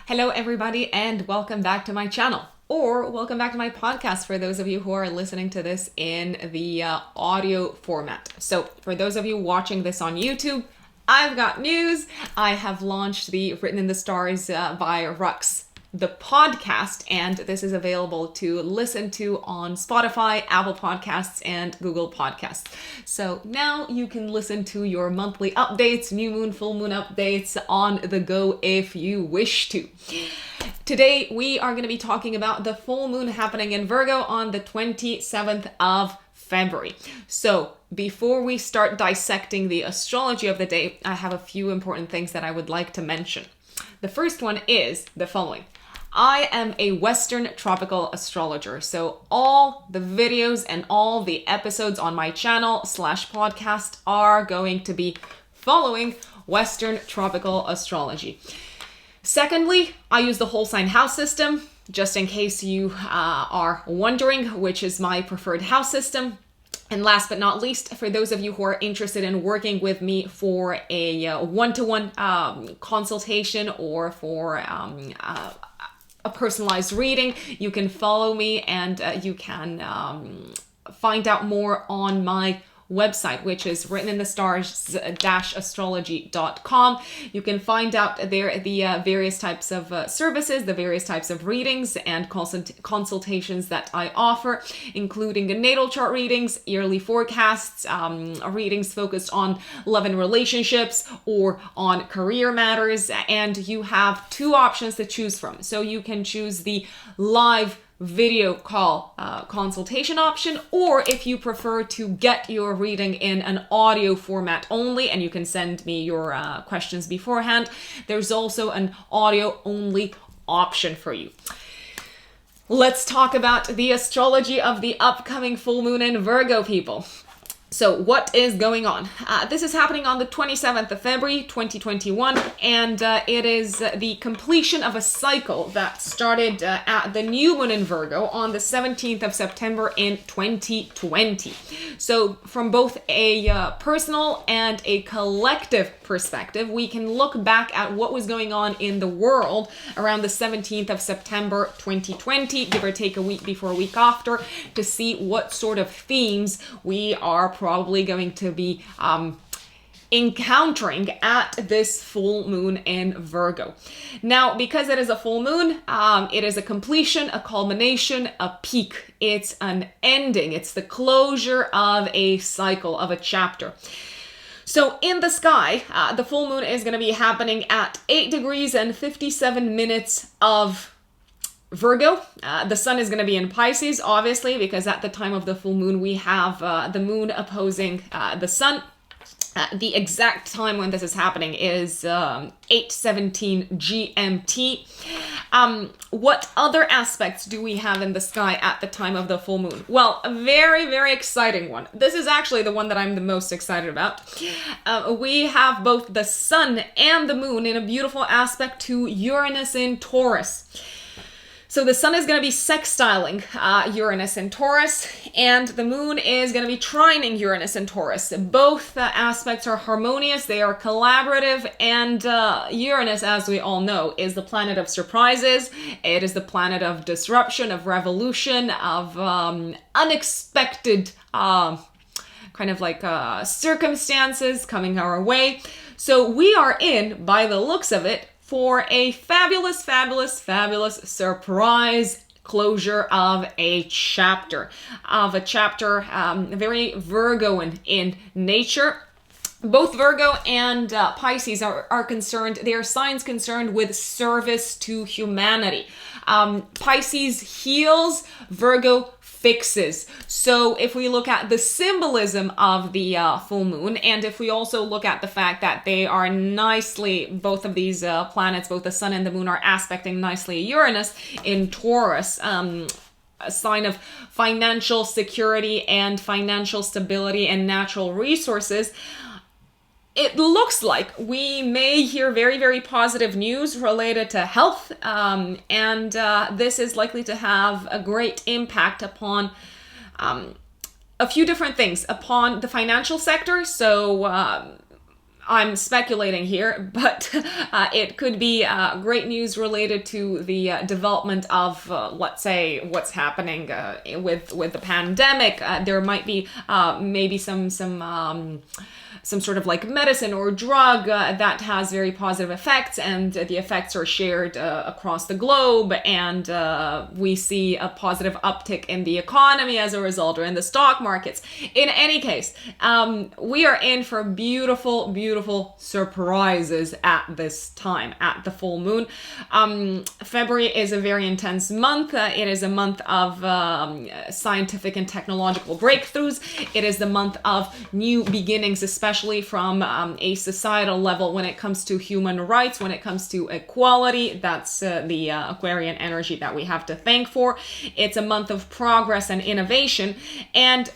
Hello everybody and welcome back to my channel, or welcome back to my podcast for those of you who are listening to this in the audio format. So for those of you watching this on YouTube, I've got news. I have launched the Written in the Stars by Rux, the podcast, and this is available to listen to on Spotify, Apple Podcasts, and Google Podcasts. So now you can listen to your monthly updates, new moon, full moon updates on the go if you wish to. Today we are going to be talking about the full moon happening in Virgo on the 27th of February. So before we start dissecting the astrology of the day, I have a few important things that I would like to mention. The first one is the following. I am a Western tropical astrologer, so all the videos and all the episodes on my channel / podcast are going to be following Western tropical astrology. Secondly, I use the whole sign house system, just in case you are wondering which is my preferred house system. And last but not least, for those of you who are interested in working with me for a one-to-one consultation or for a personalized reading, you can follow me and you can find out more on my website, which is writteninthestars-astrology.com. You can find out there the various types of services, the various types of readings and consultations that I offer, including natal chart readings, yearly forecasts, readings focused on love and relationships or on career matters. And you have two options to choose from. So you can choose the live video call consultation option, or if you prefer to get your reading in an audio format only, and you can send me your questions beforehand, there's also an audio only option for you. Let's talk about the astrology of the upcoming full moon in Virgo, people. So what is going on? This is happening on the 27th of February, 2021, and it is the completion of a cycle that started at the new moon in Virgo on the 17th of September in 2020. So from both a personal and a collective perspective, we can look back at what was going on in the world around the 17th of September 2020, give or take a week before, a week after, to see what sort of themes we are probably going to be encountering at this full moon in Virgo. Now, because it is a full moon, it is a completion, a culmination, a peak. It's an ending. It's the closure of a cycle, of a chapter. So in the sky, the full moon is going to be happening at 8 degrees and 57 minutes of Virgo. The sun is going to be in Pisces, obviously, because at the time of the full moon, we have the moon opposing the sun. The exact time when this is happening is 8:17 GMT. What other aspects do we have in the sky at the time of the full moon? Well, a very, very exciting one. This is actually the one that I'm the most excited about. We have both the sun and the moon in a beautiful aspect to Uranus in Taurus. So the sun is going to be sextiling Uranus in Taurus, and the moon is going to be trining Uranus in Taurus. Both aspects are harmonious, they are collaborative, and Uranus, as we all know, is the planet of surprises. It is the planet of disruption, of revolution, of unexpected circumstances coming our way. So we are in, by the looks of it, for a fabulous, fabulous, fabulous surprise closure of a chapter. Very Virgoan in nature. Both Virgo and Pisces are concerned, they are signs concerned with service to humanity. Pisces heals, Virgo fixes. So if we look at the symbolism of the full moon, and if we also look at the fact that they are nicely, both of these planets, both the sun and the moon, are aspecting nicely Uranus in Taurus, a sign of financial security and financial stability and natural resources, it looks like we may hear very, very positive news related to health, and this is likely to have a great impact upon a few different things, upon the financial sector. So I'm speculating here, but it could be great news related to the development of, let's say, what's happening with the pandemic. There might be maybe some sort of like medicine or drug that has very positive effects, and the effects are shared across the globe, and we see a positive uptick in the economy as a result, or in the stock markets. In any case, we are in for beautiful, beautiful surprises at this time, at the full moon. February is a very intense month. It is a month of scientific and technological breakthroughs. It is the month of new beginnings, especially from a societal level when it comes to human rights, when it comes to equality. That's the Aquarian energy that we have to thank for. It's a month of progress and innovation. And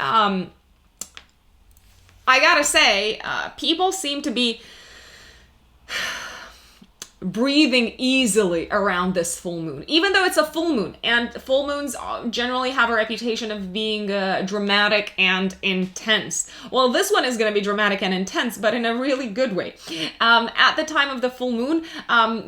I gotta say, people seem to be breathing easily around this full moon, even though it's a full moon, and full moons generally have a reputation of being dramatic and intense. Well, this one is going to be dramatic and intense, but in a really good way. At the time of the full moon,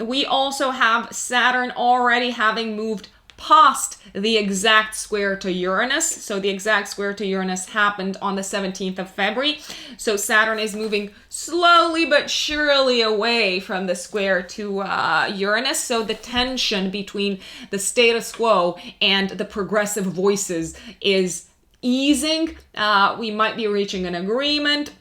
we also have Saturn already having moved past the exact square to Uranus. So the exact square to Uranus happened on the 17th of February. So Saturn is moving slowly but surely away from the square to Uranus. So the tension between the status quo and the progressive voices is easing. We might be reaching an agreement.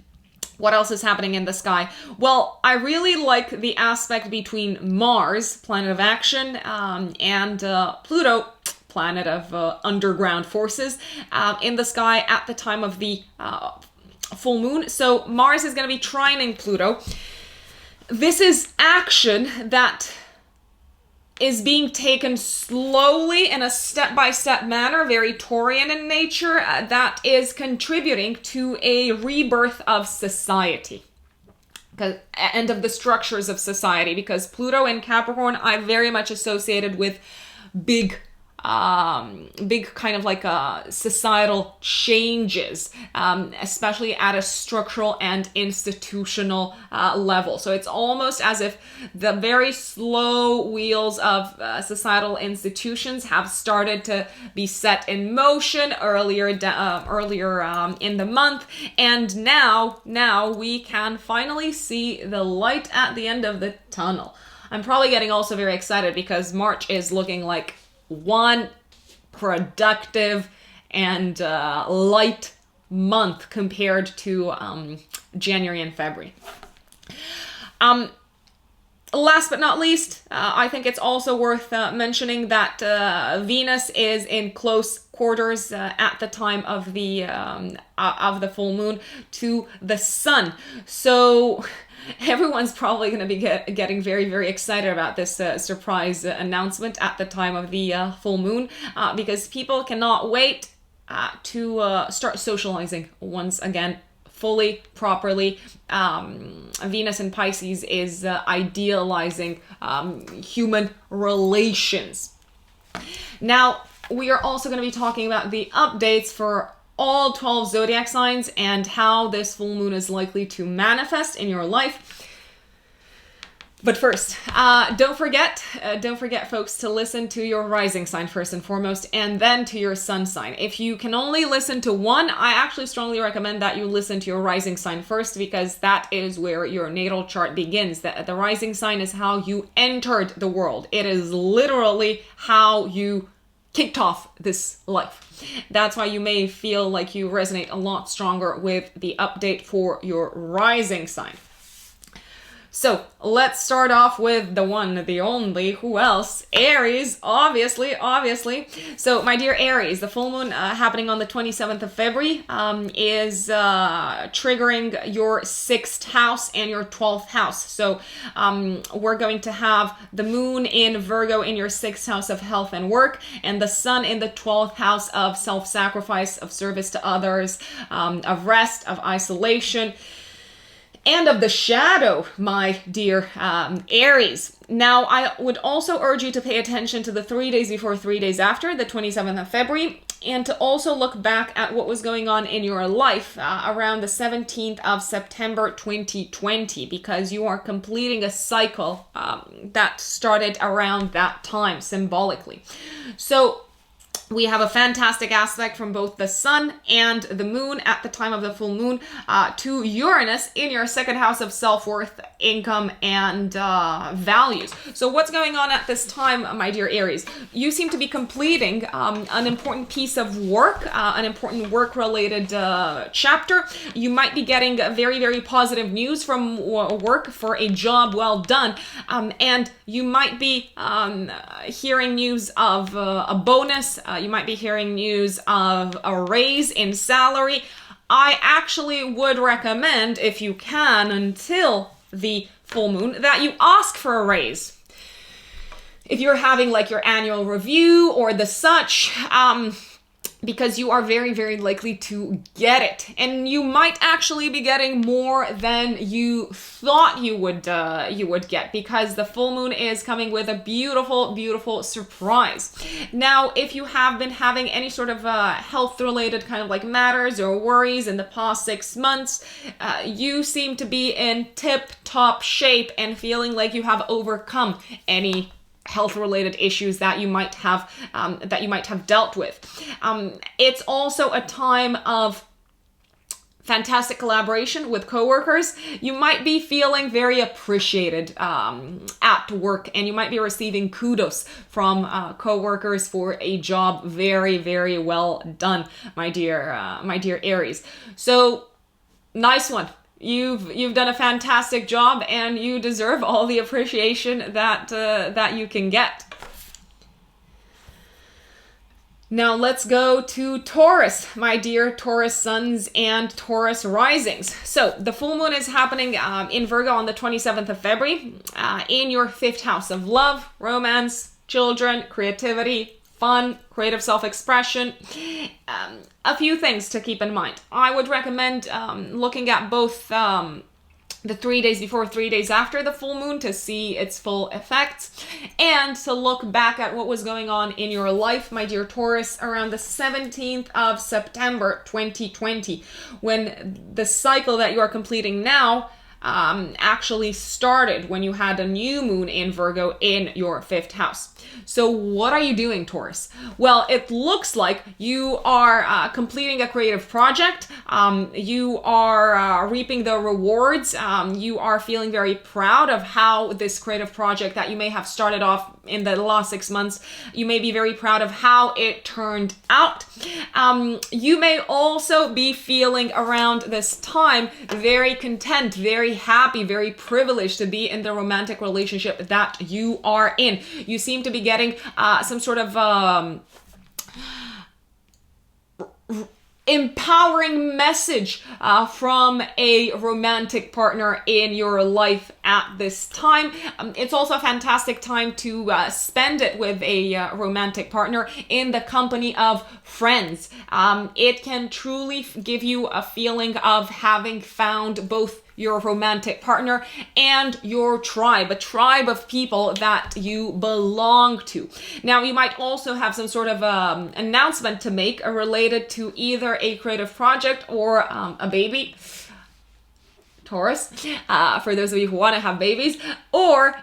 What else is happening in the sky? Well, I really like the aspect between Mars, planet of action, and Pluto, planet of underground forces, in the sky at the time of the full moon. So Mars is going to be trining Pluto. This is action that is being taken slowly in a step-by-step manner, very Taurian in nature, that is contributing to a rebirth of society and of the structures of society, because Pluto in Capricorn I very much associated with big kind of like societal changes, especially at a structural and institutional level. So it's almost as if the very slow wheels of societal institutions have started to be set in motion earlier in the month, and now we can finally see the light at the end of the tunnel. I'm probably getting also very excited because March is looking like one productive and light month compared to January and February. Last but not least, I think it's also worth mentioning that Venus is in close quarters at the time of the full moon to the Sun. So everyone's probably going to be getting very, very excited about this surprise announcement at the time of the full moon, because people cannot wait to start socializing once again, fully, properly. Venus in Pisces is idealizing human relations. Now, we are also going to be talking about the updates for all 12 zodiac signs and how this full moon is likely to manifest in your life. But first, don't forget, folks, to listen to your rising sign first and foremost, and then to your sun sign. If you can only listen to one, I actually strongly recommend that you listen to your rising sign first, because that is where your natal chart begins. The rising sign is how you entered the world. It is literally how you kicked off this life. That's why you may feel like you resonate a lot stronger with the update for your rising sign. So let's start off with the one, the only, who else? Aries, obviously. So my dear Aries, the full moon happening on the 27th of February is triggering your 6th house and your 12th house. So we're going to have the moon in Virgo in your 6th house of health and work, and the sun in the 12th house of self-sacrifice, of service to others, of rest, of isolation, and of the shadow, my dear Aries. Now, I would also urge you to pay attention to the 3 days before, 3 days after, the 27th of February. and to also look back at what was going on in your life around the 17th of September 2020, because you are completing a cycle that started around that time symbolically. So we have a fantastic aspect from both the sun and the moon at the time of the full moon to Uranus in your second house of self-worth, income, and values. So what's going on at this time, my dear Aries? You seem to be completing an important piece of work, an important work-related chapter. You might be getting very, very positive news from work for a job well done, and you might be hearing news of a bonus. You might be hearing news of a raise in salary. I actually would recommend, if you can, until the full moon, that you ask for a raise. If you're having like your annual review or the such, because you are very, very likely to get it. And you might actually be getting more than you thought you would get, because the full moon is coming with a beautiful, beautiful surprise. Now, if you have been having any sort of health-related kind of like matters or worries in the past 6 months, you seem to be in tip-top shape and feeling like you have overcome any health-related issues that you might have dealt with. It's also a time of fantastic collaboration with coworkers. You might be feeling very appreciated at work, and you might be receiving kudos from coworkers for a job very, very well done, my dear Aries. So nice one. You've done a fantastic job, and you deserve all the appreciation that you can get. Now let's go to Taurus, my dear Taurus suns and Taurus risings. So the full moon is happening in Virgo on the 27th of February in your 5th house of love, romance, children, creativity, fun, creative self-expression. A few things to keep in mind. I would recommend looking at both the 3 days before, 3 days after the full moon to see its full effects, and to look back at what was going on in your life, my dear Taurus, around the 17th of September 2020, when the cycle that you are completing now actually started, when you had a new moon in Virgo in your 5th house. So what are you doing, Taurus? Well, it looks like you are completing a creative project. You are reaping the rewards. You are feeling very proud of how this creative project that you may have started off in the last 6 months, you may be very proud of how it turned out. You may also be feeling around this time very content, very happy, very privileged to be in the romantic relationship that you are in. You seem to be getting some sort of empowering message from a romantic partner in your life at this time. It's also a fantastic time to spend it with a romantic partner in the company of friends. It can truly give you a feeling of having found both your romantic partner and your tribe, a tribe of people that you belong to. Now, you might also have some sort of announcement to make related to either a creative project or a baby, Taurus, for those of you who want to have babies, or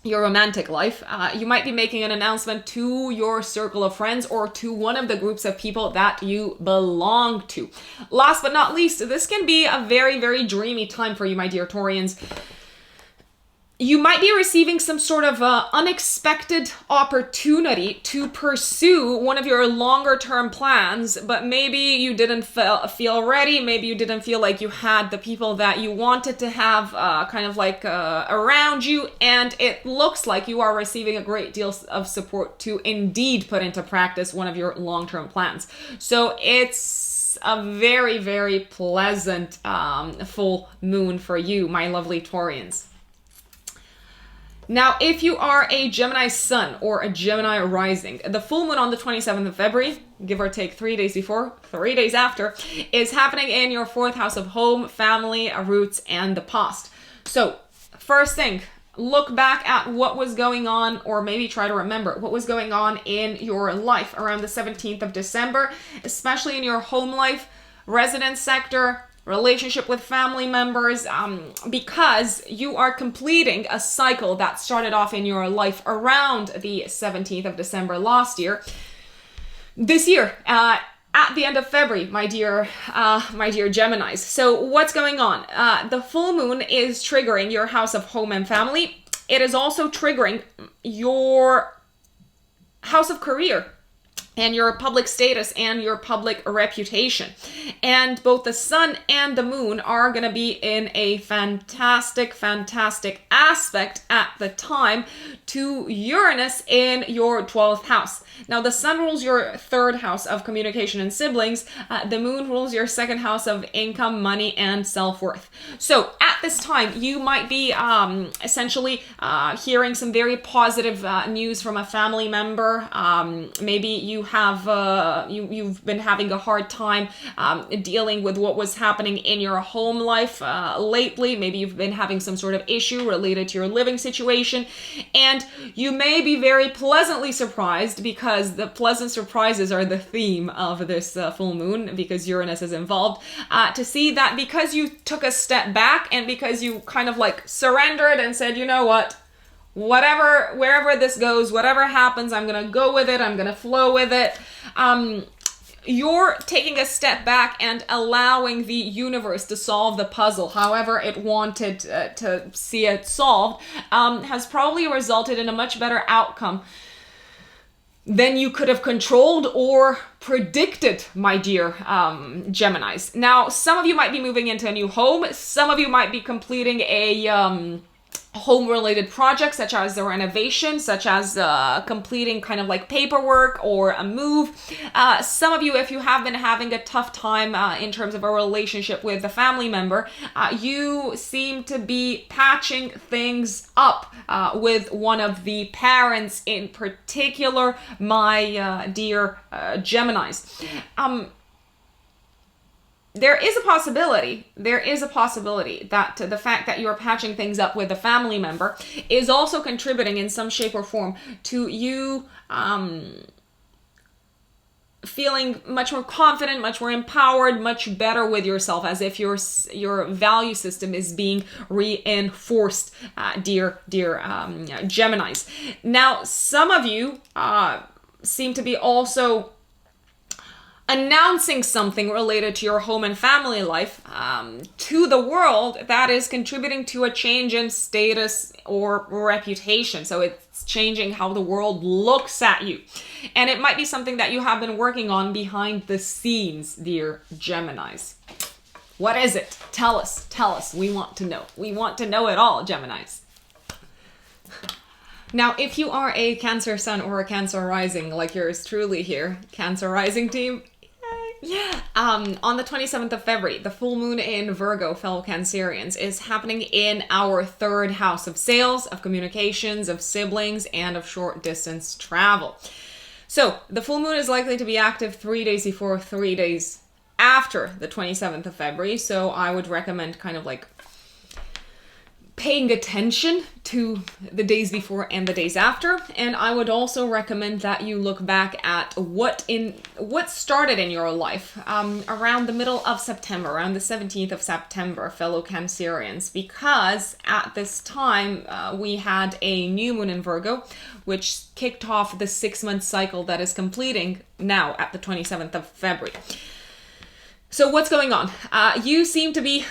your romantic life. You might be making an announcement to your circle of friends or to one of the groups of people that you belong to. Last but not least, this can be a very, very dreamy time for you, my dear Taurians. You might be receiving some sort of unexpected opportunity to pursue one of your longer term plans, but maybe you didn't feel ready. Maybe you didn't feel like you had the people that you wanted to have kind of like around you, and it looks like you are receiving a great deal of support to indeed put into practice one of your long-term plans. So it's a very, very pleasant full moon for you, my lovely Taurians. Now, if you are a Gemini sun or a Gemini rising, the full moon on the 27th of February, give or take 3 days before, 3 days after, is happening in your 4th house of home, family, roots, and the past. So, first thing, look back at what was going on, or maybe try to remember what was going on in your life around the 17th of December, especially in your home life, residence sector, relationship with family members, because you are completing a cycle that started off in your life around the 17th of December last year. This year, at the end of February, my dear Geminis. So what's going on? The full moon is triggering your house of home and family. It is also triggering your house of career and your public status and your public reputation. And both the sun and the moon are going to be in a fantastic aspect at the time to Uranus in your 12th house. Now, the sun rules your 3rd house of communication and siblings. The moon rules your 2nd house of income, money, and self-worth. So at this time, you might be essentially hearing some very positive news from a family member. Maybe you have you've been having a hard time dealing with what was happening in your home life lately. Maybe you've been having some sort of issue related to your living situation, and you may be very pleasantly surprised, because the pleasant surprises are the theme of this full moon, because Uranus is involved, to see that because you took a step back and because you kind of like surrendered and said, you know what, wherever this goes, whatever happens, I'm gonna go with it, I'm gonna flow with it. You're taking a step back and allowing the universe to solve the puzzle however it wanted to see it solved, has probably resulted in a much better outcome than you could have controlled or predicted, my dear Geminis. Now, some of you might be moving into a new home. Some of you might be completing a home-related project, such as a renovation, such as completing kind of like paperwork or a move. Some of you, if you have been having a tough time in terms of a relationship with a family member, you seem to be patching things up with one of the parents in particular, my dear Geminis. There is a possibility that the fact that you're patching things up with a family member is also contributing in some shape or form to you feeling much more confident, much more empowered, much better with yourself, as if your value system is being reinforced, dear Geminis. Now, some of you seem to be also announcing something related to your home and family life to the world that is contributing to a change in status or reputation. So it's changing how the world looks at you. And it might be something that you have been working on behind the scenes, dear Geminis. What is it? Tell us. We want to know. We want to know it all, Geminis. Now, if you are a Cancer Sun or a Cancer Rising, like yours truly here, Cancer Rising team, on the 27th of February, the full moon in Virgo, fellow Cancerians, is happening in our 3rd house of sales, of communications, of siblings, and of short distance travel. So the full moon is likely to be active 3 days before, 3 days after the 27th of February. So I would recommend kind of like paying attention to the days before and the days after. And I would also recommend that you look back at what started in your life around the middle of September, around the 17th of September, fellow Cancerians, because at this time we had a new moon in Virgo, which kicked off the 6-month cycle that is completing now at the 27th of February. So what's going on? You seem to be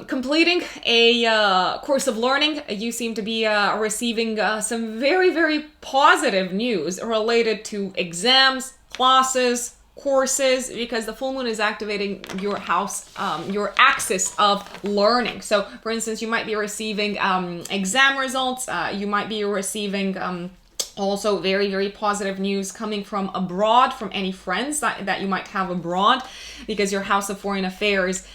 completing a course of learning. You seem to be receiving some very positive news related to exams, classes, courses, because the full moon is activating your house, your axis of learning. So, for instance, you might be receiving exam results. You might be receiving also very positive news coming from abroad, from any friends that you might have abroad, because your house of foreign affairs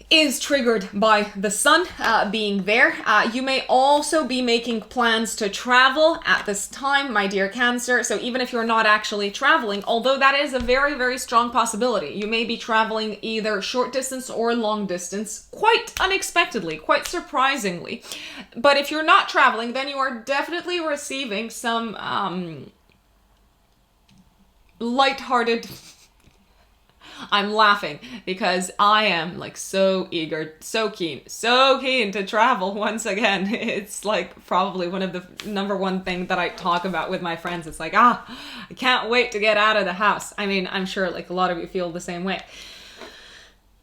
is triggered by the sun being there. You may also be making plans to travel at this time, my dear Cancer. So even if you're not actually traveling, although that is a very, very strong possibility, you may be traveling either short distance or long distance, quite unexpectedly, quite surprisingly. But if you're not traveling, then you are definitely receiving some lighthearted... I'm laughing because I am like so eager, so keen to travel once again. It's like probably one of the number one thing that I talk about with my friends. It's like, I can't wait to get out of the house. I mean, I'm sure like a lot of you feel the same way.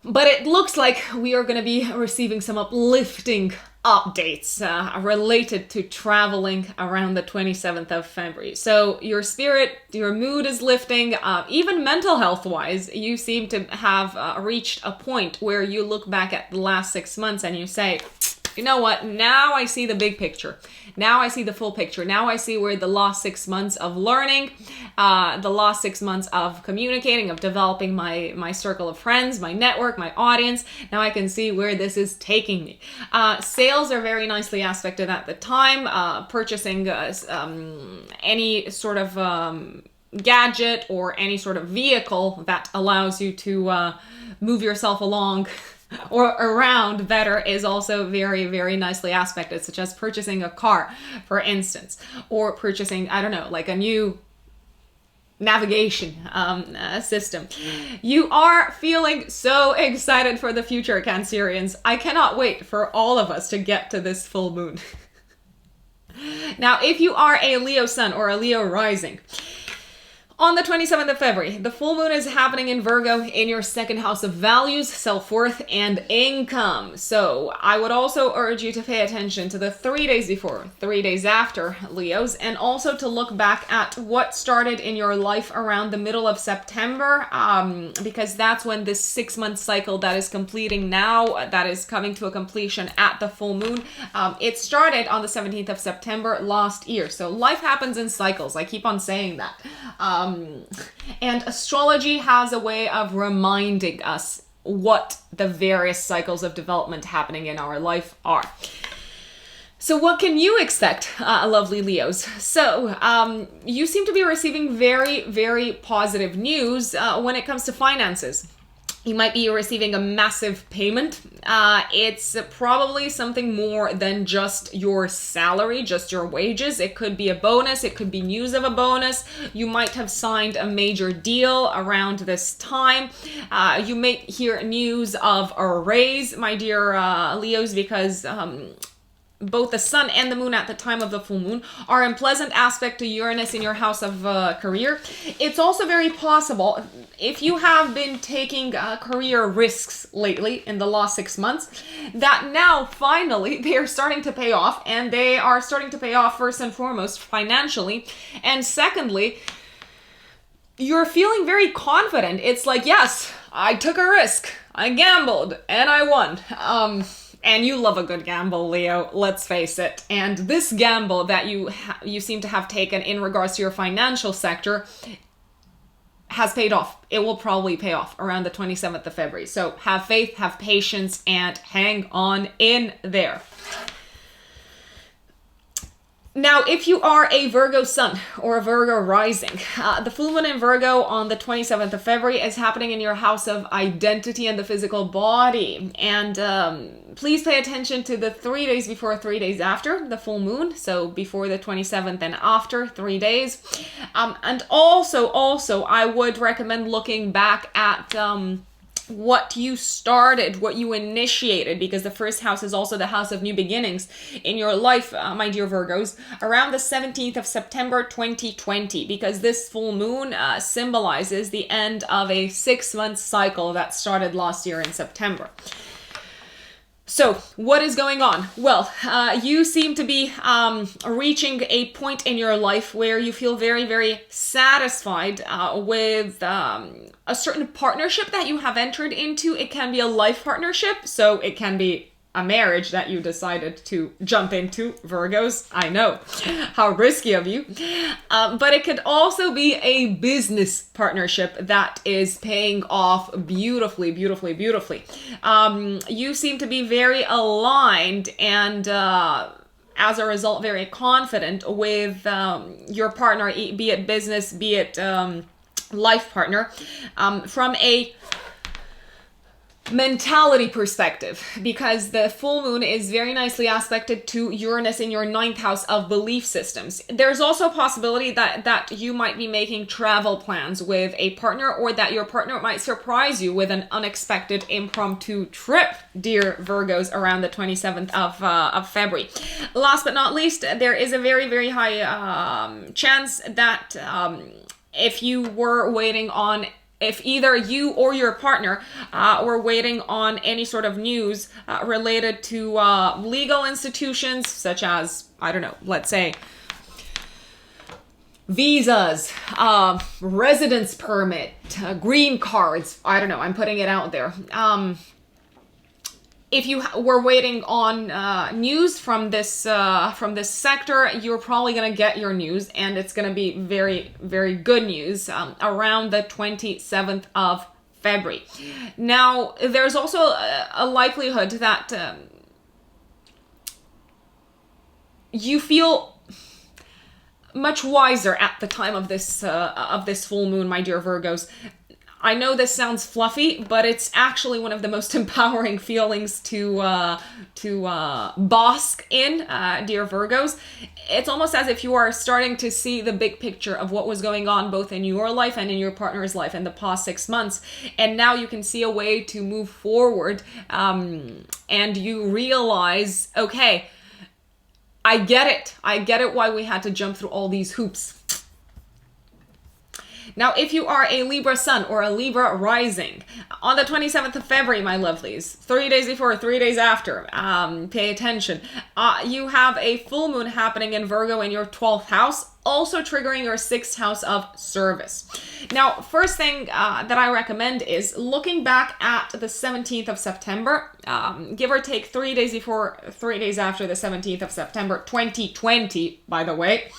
But it looks like we are going to be receiving some uplifting updates related to traveling around the 27th of February. So your spirit, your mood is lifting. Even mental health wise, you seem to have reached a point where you look back at the last 6 months and you say, you know what, now I see the big picture. Now I see the full picture. Now I see where the last 6 months of learning, the last 6 months of communicating, of developing my circle of friends, my network, my audience. Now I can see where this is taking me. Sales are very nicely aspected at the time. Purchasing any sort of gadget or any sort of vehicle that allows you to move yourself along or around better is also very, very nicely aspected, such as purchasing a car, for instance, or purchasing, I don't know, like a new navigation system. You are feeling so excited for the future, Cancerians. I cannot wait for all of us to get to this full moon. Now, if you are a Leo sun or a Leo rising, on the 27th of February, the full moon is happening in Virgo in your second house of values, self-worth, and income. So I would also urge you to pay attention to the 3 days before, 3 days after, Leos, and also to look back at what started in your life around the middle of September, because that's when this 6-month cycle that is completing now, that is coming to a completion at the full moon. It started on the 17th of September last year. So life happens in cycles. I keep on saying that. And astrology has a way of reminding us what the various cycles of development happening in our life are. So what can you expect, lovely Leos? So you seem to be receiving very, very positive news when it comes to finances. You might be receiving a massive payment. It's probably something more than just your salary, just your wages. It could be a bonus. It could be news of a bonus. You might have signed a major deal around this time. You may hear news of a raise, my dear Leos, because both the sun and the moon at the time of the full moon are in pleasant aspect to Uranus in your house of career. It's also very possible, if you have been taking career risks lately in the last 6 months, that now finally they are starting to pay off, and they are starting to pay off first and foremost financially, and secondly, you're feeling very confident. It's like, yes, I took a risk, I gambled, and I won. And you love a good gamble, Leo, let's face it. And this gamble that you seem to have taken in regards to your financial sector has paid off. It will probably pay off around the 27th of February. So have faith, have patience, and hang on in there. Now, if you are a Virgo sun or a Virgo rising, the full moon in Virgo on the 27th of February is happening in your house of identity and the physical body. And please pay attention to the 3 days before, 3 days after the full moon. So before the 27th and after 3 days. And also, I would recommend looking back at what you started, what you initiated, because the first house is also the house of new beginnings in your life, my dear Virgos, around the 17th of September 2020, because this full moon symbolizes the end of a 6-month cycle that started last year in September. So, what is going on? Well, you seem to be reaching a point in your life where you feel very, very satisfied with a certain partnership that you have entered into. It can be a life partnership, so it can be a marriage that you decided to jump into, Virgos. I know, how risky of you. But it could also be a business partnership that is paying off beautifully, beautifully, beautifully. You seem to be very aligned and as a result, very confident with your partner, be it business, be it life partner, from a mentality perspective, because the full moon is very nicely aspected to Uranus in your 9th house of belief systems. There's also a possibility that you might be making travel plans with a partner, or that your partner might surprise you with an unexpected impromptu trip, dear Virgos, around the 27th of February. Last but not least, there is a very, very high chance that if either you or your partner were waiting on any sort of news related to legal institutions, such as, I don't know, let's say visas, residence permit, green cards, I don't know, I'm putting it out there. If you were waiting on news from this sector, you're probably going to get your news, and it's going to be very, very good news around the 27th of February. Now, there's also a likelihood that you feel much wiser at the time of this full moon, my dear Virgos. I know this sounds fluffy, but it's actually one of the most empowering feelings to bask in, dear Virgos. It's almost as if you are starting to see the big picture of what was going on both in your life and in your partner's life in the past 6 months. And now you can see a way to move forward, and you realize, okay, I get it. I get it why we had to jump through all these hoops. Now, if you are a Libra sun or a Libra rising, on the 27th of February, my lovelies, 3 days before, 3 days after, pay attention, you have a full moon happening in Virgo in your 12th house, also triggering your 6th house of service. Now, first thing that I recommend is looking back at the 17th of September, give or take 3 days before, 3 days after the 17th of September, 2020, by the way.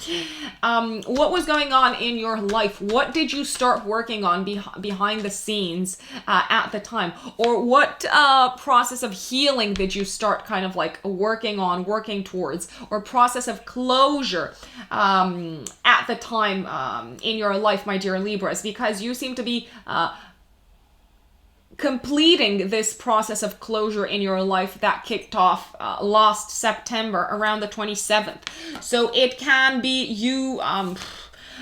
What was going on in your life? What did you start working on behind the scenes at the time? Or what process of healing did you start kind of like working towards? Or process of closure at the time in your life, my dear Libras, because you seem to be completing this process of closure in your life that kicked off last September around the 27th. So it can be you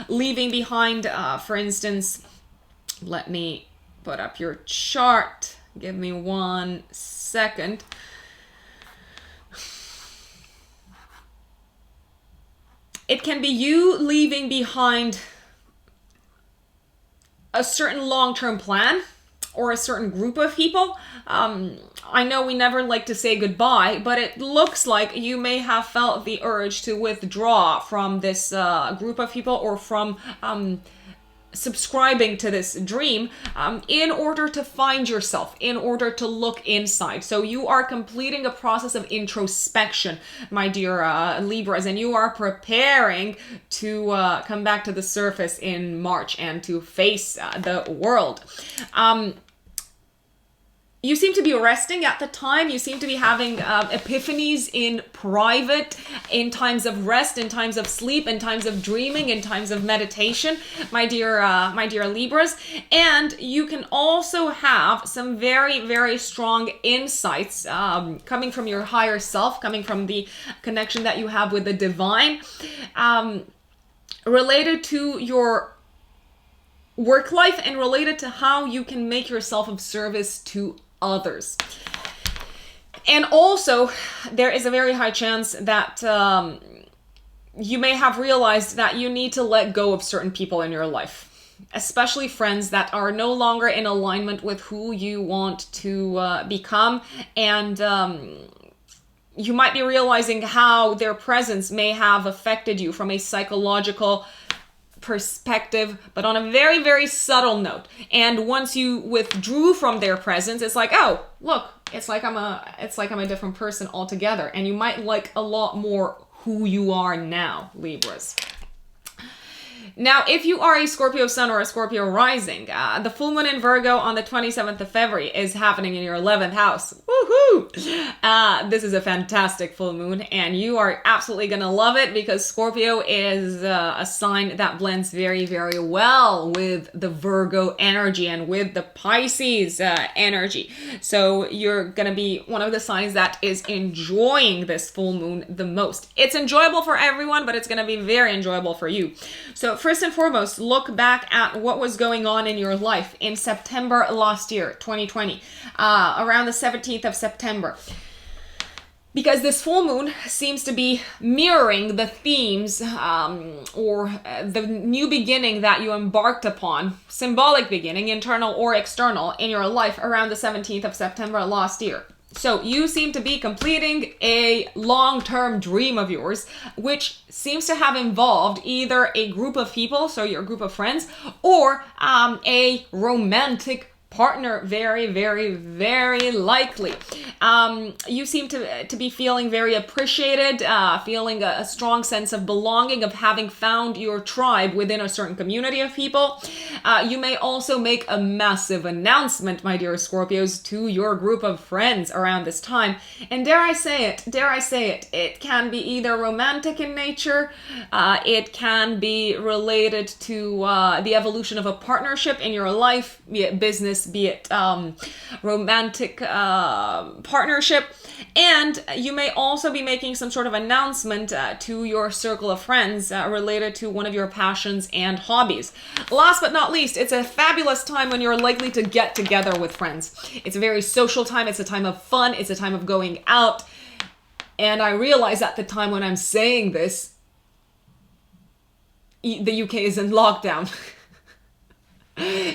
leaving behind, for instance, let me put up your chart. Give me 1 second. It can be you leaving behind a certain long-term plan or a certain group of people. I know we never like to say goodbye, but it looks like you may have felt the urge to withdraw from this group of people, or from subscribing to this dream, in order to find yourself, in order to look inside. So you are completing a process of introspection, my dear Libras, and you are preparing to come back to the surface in March and to face the world. You seem to be resting at the time. You seem to be having epiphanies in private, in times of rest, in times of sleep, in times of dreaming, in times of meditation, my dear Libras. And you can also have some very, very strong insights coming from your higher self, coming from the connection that you have with the divine, related to your work life and related to how you can make yourself of service to others. And also, there is a very high chance that you may have realized that you need to let go of certain people in your life, especially friends that are no longer in alignment with who you want to become. And you might be realizing how their presence may have affected you from a psychological perspective, but on a very, very subtle note. And once you withdrew from their presence, it's like, oh, look, it's like I'm a different person altogether, and you might like a lot more who you are now, Libras. Now, if you are a Scorpio sun or a Scorpio rising, the full moon in Virgo on the 27th of February is happening in your 11th house. Woohoo! This is a fantastic full moon, and you are absolutely going to love it because Scorpio is a sign that blends very, very well with the Virgo energy and with the Pisces energy. So you're going to be one of the signs that is enjoying this full moon the most. It's enjoyable for everyone, but it's going to be very enjoyable for you. So first and foremost, look back at what was going on in your life in September last year, 2020, around the 17th of September. Because this full moon seems to be mirroring the themes or the new beginning that you embarked upon, symbolic beginning, internal or external, in your life around the 17th of September last year. So you seem to be completing a long-term dream of yours, which seems to have involved either a group of people, so your group of friends, or a romantic partner, very, very, very likely. You seem to be feeling very appreciated, feeling a strong sense of belonging, of having found your tribe within a certain community of people. You may also make a massive announcement, my dear Scorpios, to your group of friends around this time. And dare I say it, it can be either romantic in nature, it can be related to the evolution of a partnership in your life, be it business, be it romantic partnership. And you may also be making some sort of announcement to your circle of friends related to one of your passions and hobbies. Last but not least, it's a fabulous time when you're likely to get together with friends. It's a very social time. It's a time of fun. It's a time of going out. And I realize at the time when I'm saying this, the UK is in lockdown.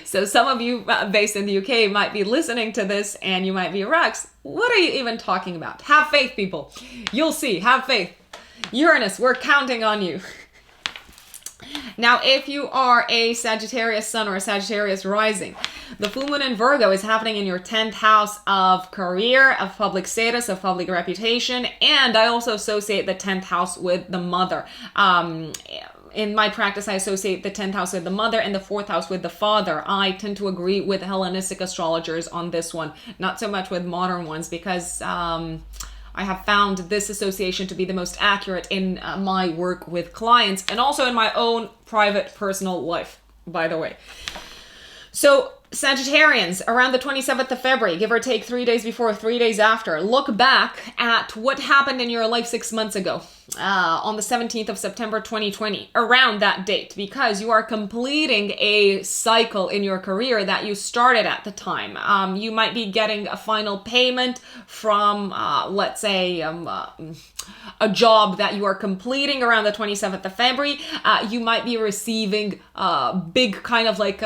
So some of you based in the UK might be listening to this and you might be, Rex, what are you even talking about? Have faith, people. You'll see. Have faith. Uranus, we're counting on you. Now, if you are a Sagittarius sun or a Sagittarius rising, the full moon in Virgo is happening in your 10th house of career, of public status, of public reputation, and I also associate the 10th house with the mother. In my practice, I associate the 10th house with the mother and the 4th house with the father. I tend to agree with Hellenistic astrologers on this one, not so much with modern ones, because I have found this association to be the most accurate in my work with clients and also in my own private personal life, by the way. So Sagittarians, around the 27th of February, give or take 3 days before, 3 days after, look back at what happened in your life 6 months ago, on the 17th of September 2020, around that date, because you are completing a cycle in your career that you started at the time. You might be getting a final payment from, let's say, a job that you are completing around the 27th of February. You might be receiving big kind of like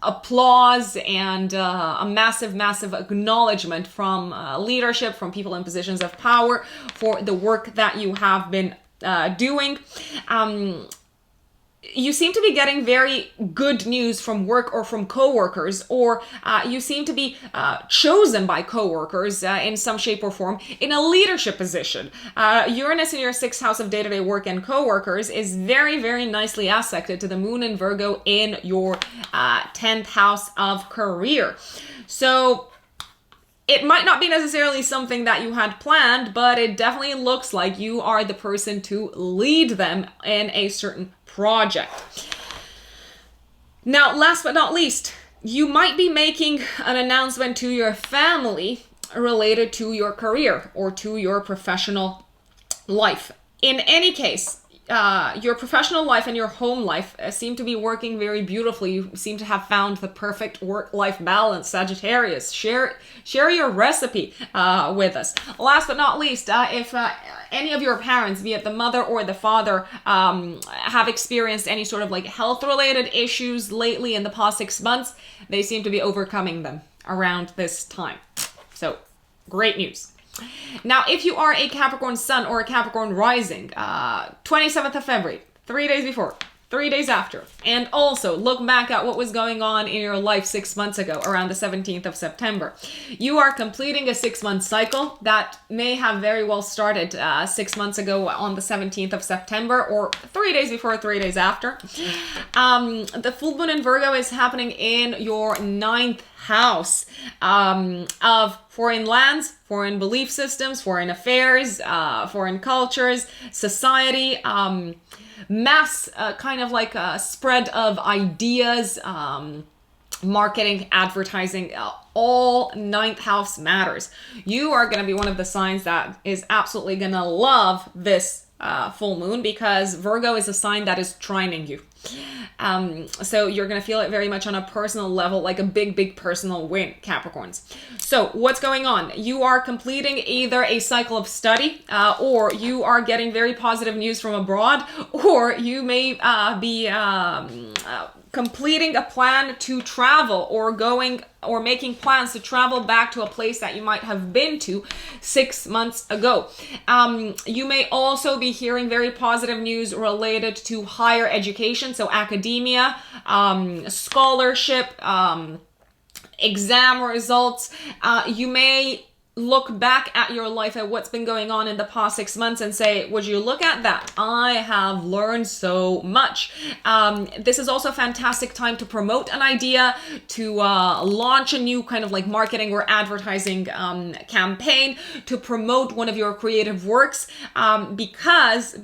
applause and a massive, massive acknowledgement from leadership, from people in positions of power for the work that you have been doing. You seem to be getting very good news from work or from coworkers, or you seem to be chosen by coworkers in some shape or form in a leadership position. Uranus in your 6th house of day-to-day work and coworkers is very, very nicely aspected to the moon in Virgo in your 10th house of career. So it might not be necessarily something that you had planned, but it definitely looks like you are the person to lead them in a certain project. Now, last but not least, you might be making an announcement to your family related to your career or to your professional life. In any case, your professional life and your home life seem to be working very beautifully. You seem to have found the perfect work-life balance. Sagittarius, share your recipe with us. Last but not least, if any of your parents, be it the mother or the father, have experienced any sort of like health-related issues lately in the past 6 months, they seem to be overcoming them around this time. So, great news. Now, if you are a Capricorn sun or a Capricorn rising, 27th of February, 3 days before, 3 days after. And also look back at what was going on in your life 6 months ago, around the 17th of September. You are completing a 6-month cycle that may have very well started 6 months ago on the 17th of September, or 3 days before, 3 days after. The full moon in Virgo is happening in your 9th house of foreign lands, foreign belief systems, foreign affairs, foreign cultures, society, mass kind of like a spread of ideas, marketing, advertising, all 9th house matters. You are going to be one of the signs that is absolutely going to love this full moon, because Virgo is a sign that is trining you. So you're going to feel it very much on a personal level, like a big personal win, Capricorns. So what's going on? You are completing either a cycle of study, or you are getting very positive news from abroad, or you may be completing a plan to travel, or going or making plans to travel back to a place that you might have been to 6 months ago. You may also be hearing very positive news related to higher education, so academia, scholarship, exam results. You may look back at your life, at what's been going on in the past 6 months, and say, would you look at that? I have learned so much. This is also a fantastic time to promote an idea, to launch a new kind of like marketing or advertising campaign, to promote one of your creative works, because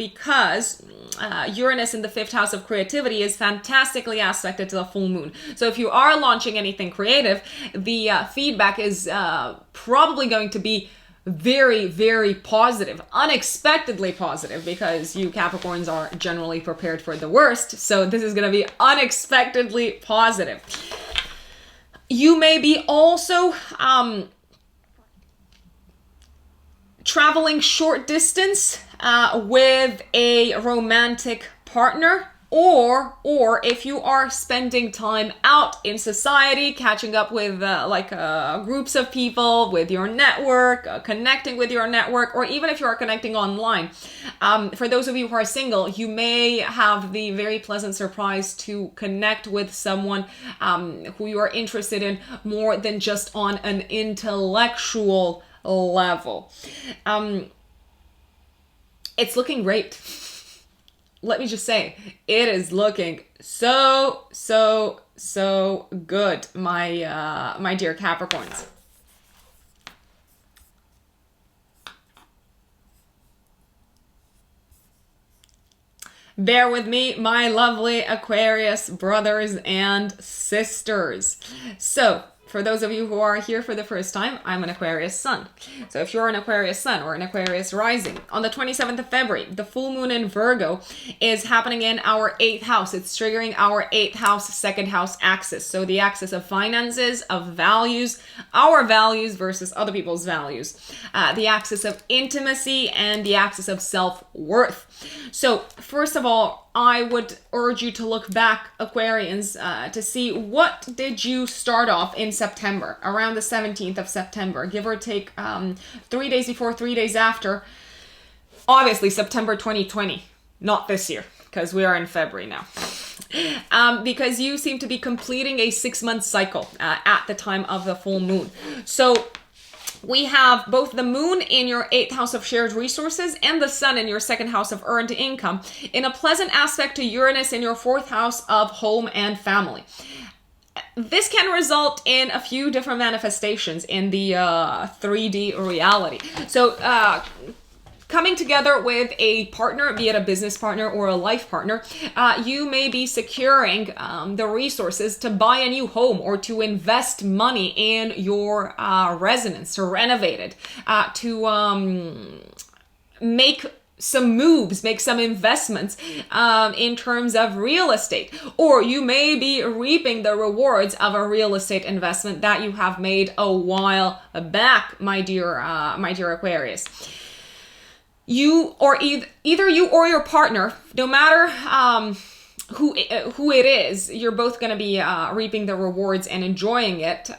Uranus in the 5th house of creativity is fantastically aspected to the full moon. So if you are launching anything creative, the feedback is probably going to be very positive, unexpectedly positive, because you Capricorns are generally prepared for the worst. So this is going to be unexpectedly positive. You may be also traveling short distance with a romantic partner, or if you are spending time out in society, catching up with groups of people, with your network, connecting with your network, or even if you are connecting online. For those of you who are single, you may have the very pleasant surprise to connect with someone who you are interested in more than just on an intellectual level. It's looking great. Let me just say, it is looking so good, my dear Capricorns. Bear with me, my lovely Aquarius brothers and sisters. So, for those of you who are here for the first time, I'm an Aquarius sun. So if you're an Aquarius sun or an Aquarius rising, on the 27th of February, the full moon in Virgo is happening in our 8th house. It's triggering our 8th house, 2nd house axis. So the axis of finances, of values, our values versus other people's values. The axis of intimacy and the axis of self-worth. So first of all, I would urge you to look back, Aquarians, to see what did you start off in September, around the 17th of September, give or take 3 days before, 3 days after. Obviously, September 2020, not this year, because we are in February now. Because you seem to be completing a 6-month cycle at the time of the full moon. So we have both the moon in your 8th house of shared resources and the sun in your 2nd house of earned income in a pleasant aspect to Uranus in your 4th house of home and family. This can result in a few different manifestations in the 3D reality. So coming together with a partner, be it a business partner or a life partner, you may be securing the resources to buy a new home or to invest money in your residence, to renovate it, to make some moves, make some investments in terms of real estate. Or you may be reaping the rewards of a real estate investment that you have made a while back, my dear Aquarius. You or either you or your partner, no matter who it is, you're both going to be reaping the rewards and enjoying it.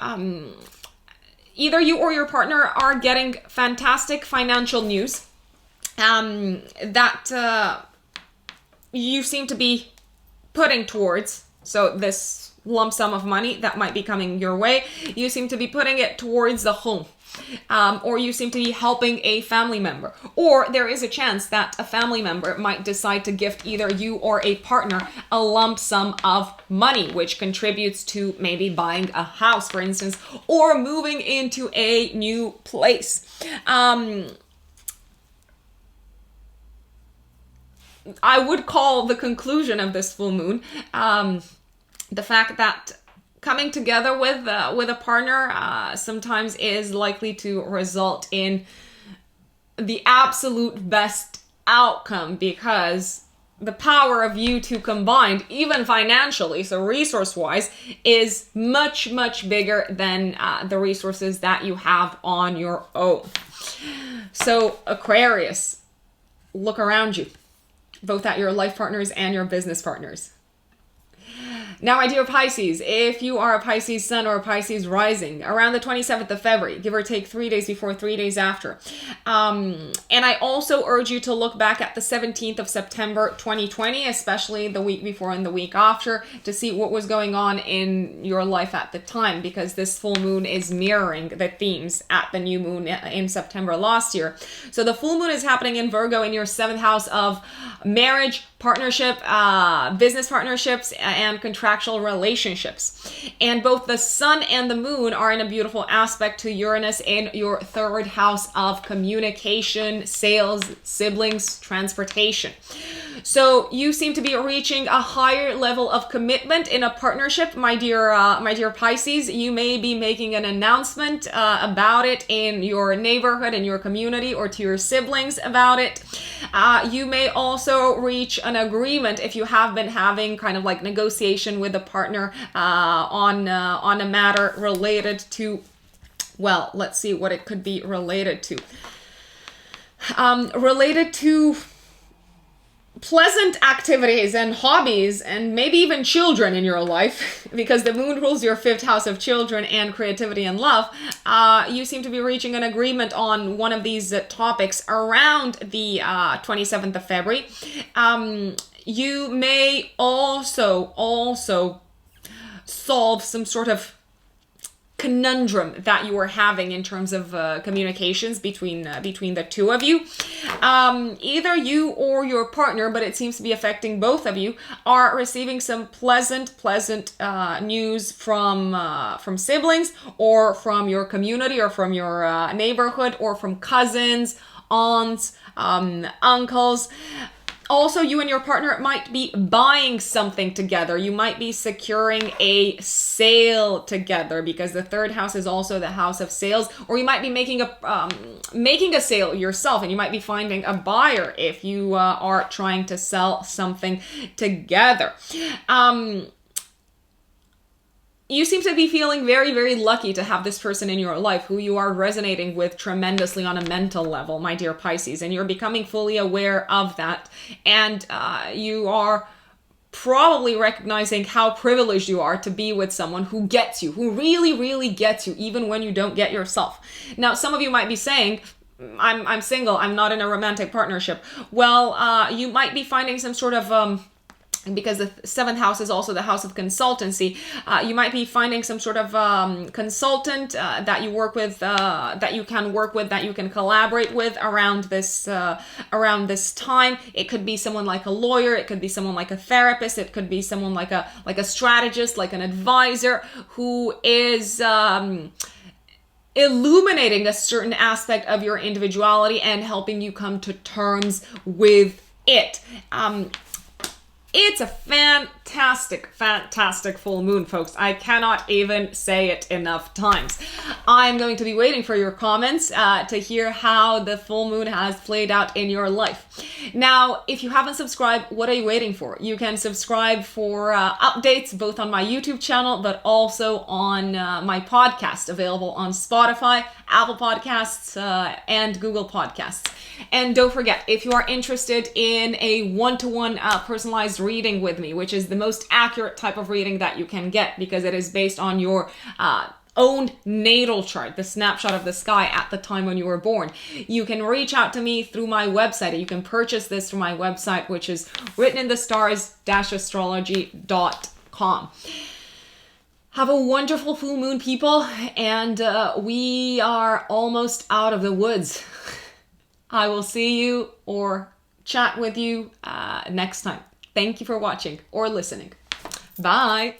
Either you or your partner are getting fantastic financial news that you seem to be putting towards, so this lump sum of money that might be coming your way, you seem to be putting it towards the home. Or you seem to be helping a family member. Or there is a chance that a family member might decide to gift either you or a partner a lump sum of money, which contributes to maybe buying a house, for instance, or moving into a new place. I would call the conclusion of this full moon the fact that coming together with a partner sometimes is likely to result in the absolute best outcome, because the power of you two combined, even financially, so resource-wise, is much, much bigger than the resources that you have on your own. So Aquarius, look around you, both at your life partners and your business partners. Now, my dear Pisces, if you are a Pisces sun or a Pisces rising, around the 27th of February, give or take 3 days before, 3 days after. And I also urge you to look back at the 17th of September, 2020, especially the week before and the week after, to see what was going on in your life at the time, because this full moon is mirroring the themes at the new moon in September last year. So the full moon is happening in Virgo in your 7th house of marriage, partnership, business partnerships, and contractual relationships. And both the sun and the moon are in a beautiful aspect to Uranus in your 3rd house of communication, sales, siblings, transportation. So you seem to be reaching a higher level of commitment in a partnership, my dear Pisces. You may be making an announcement about it in your neighborhood, in your community, or to your siblings about it. You may also reach an agreement if you have been having kind of like negotiation with a partner on a matter related to, well, let's see what it could be related to. Related to pleasant activities and hobbies and maybe even children in your life, because the moon rules your 5th house of children and creativity and love. You seem to be reaching an agreement on one of these topics around the 27th of February. You may also solve some sort of conundrum that you are having in terms of communications between the two of you. Either you or your partner, but it seems to be affecting both of you, are receiving some pleasant news from siblings, or from your community, or from your neighborhood, or from cousins, aunts, uncles. Also, you and your partner might be buying something together. You might be securing a sale together, because the 3rd house is also the house of sales. Or you might be making a sale yourself, and you might be finding a buyer if you are trying to sell something together. You seem to be feeling very, very lucky to have this person in your life who you are resonating with tremendously on a mental level, my dear Pisces, and you're becoming fully aware of that. And you are probably recognizing how privileged you are to be with someone who gets you, who really, really gets you, even when you don't get yourself. Now, some of you might be saying, I'm single, I'm not in a romantic partnership. Well, you might be finding some sort of because the 7th house is also the house of consultancy, you might be finding some sort of consultant that you work with, that you can work with, that you can collaborate with around this time. It could be someone like a lawyer, it could be someone like a therapist, it could be someone like a strategist, like an advisor who is illuminating a certain aspect of your individuality and helping you come to terms with it. It's a fantastic full moon, folks. I cannot even say it enough times. I'm going to be waiting for your comments to hear how the full moon has played out in your life. Now, if you haven't subscribed, what are you waiting for? You can subscribe for updates both on my YouTube channel, but also on my podcast, available on Spotify, Apple Podcasts, and Google Podcasts. And don't forget, if you are interested in a one-to-one personalized reading with me, which is the most accurate type of reading that you can get, because it is based on your own natal chart, the snapshot of the sky at the time when you were born. You can reach out to me through my website. You can purchase this through my website, which is writteninthestars-astrology.com. Have a wonderful full moon, people, and we are almost out of the woods. I will see you or chat with you next time. Thank you for watching or listening. Bye.